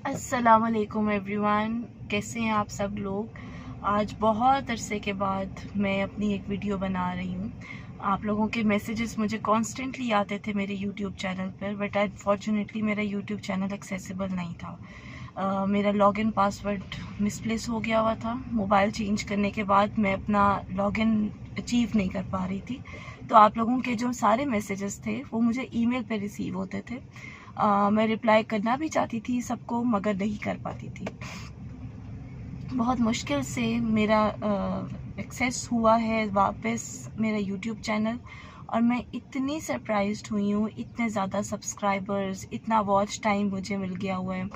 अस्सलाम वालेकुम एवरीवन, कैसे हैं आप सब लोग। आज बहुत अरसे के बाद मैं अपनी एक वीडियो बना रही हूँ। आप लोगों के मैसेजेस मुझे कॉन्स्टेंटली आते थे मेरे यूट्यूब चैनल पर, बट अनफॉर्चुनेटली मेरा यूट्यूब चैनल एक्सेसिबल नहीं था। मेरा लॉगिन पासवर्ड मिसप्लेस हो गया हुआ था। मोबाइल चेंज करने के बाद मैं अपना लॉगिन अचीव नहीं कर पा रही थी। तो आप लोगों के जो सारे मैसेजेस थे वो मुझे ईमेल पे रिसीव होते थे। मैं रिप्लाई करना भी चाहती थी सबको, मगर नहीं कर पाती थी। बहुत मुश्किल से मेरा एक्सेस हुआ है वापस मेरा यूट्यूब चैनल, और मैं इतनी सरप्राइज्ड हुई हूँ। इतने ज़्यादा सब्सक्राइबर्स, इतना वॉच टाइम मुझे मिल गया हुआ है।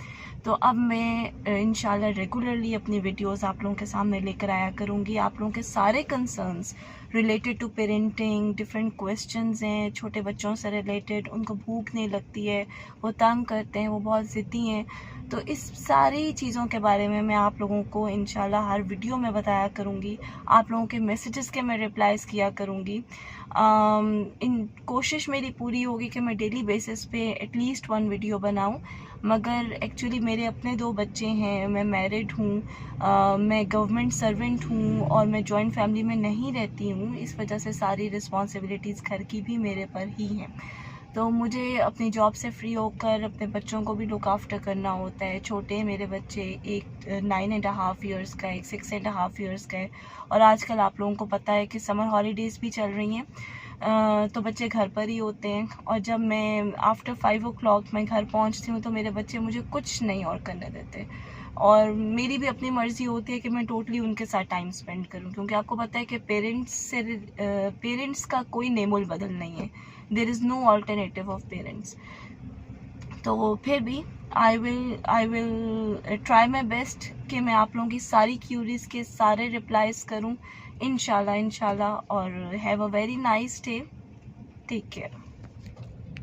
तो अब मैं इंशाल्लाह रेगुलरली अपनी वीडियोस आप लोगों के सामने लेकर आया करूँगी। आप लोगों के सारे concerns related to parenting, different questions हैं छोटे बच्चों से रिलेटेड, उनको भूख नहीं लगती है, वो तंग करते हैं, वो बहुत ज़िद्दी हैं। तो इस सारी चीज़ों के बारे में मैं आप लोगों को इंशाल्लाह हर वीडियो में बताया करूँगी। आप लोगों के मैसेजेस के मैं रिप्लाईज़ किया करूँगी। इन कोशिश मेरी पूरी होगी कि मैं डेली बेसिस पे एटलीस्ट 1 वीडियो बनाऊँ, मगर एक्चुअली मेरे अपने 2 बच्चे हैं, मैं मैरिड हूँ, मैं गवर्नमेंट सर्वेंट हूँ और मैं जॉइंट फैमिली में नहीं रहती हूँ। इस वजह से सारी रिस्पॉन्सिबिलिटीज़ घर की भी मेरे पर ही हैं। तो मुझे अपनी जॉब से फ्री होकर अपने बच्चों को भी लुक आफ्टर करना होता है। छोटे हैं मेरे बच्चे, एक 9.5 ईयर्स का है, एक 6.5 ईयर्स का है। और आजकल आप लोगों को पता है कि समर हॉलीडेज़ भी चल रही हैं, तो बच्चे घर पर ही होते हैं। और जब मैं आफ्टर 5 o'clock मैं घर पहुंचती हूँ तो मेरे बच्चे मुझे कुछ नहीं और करने देते, और मेरी भी अपनी मर्ज़ी होती है कि मैं टोटली उनके साथ टाइम स्पेंड करूं, क्योंकि आपको पता है कि पेरेंट्स का कोई नेमोल बदल नहीं है। There is no alternative of parents. तो फिर भी I will try my best कि मैं आप लोगों की सारी क्यूरीज़ के सारे रिप्लाईज़ करूं इंशाल्लाह। और have a very nice day. Take care.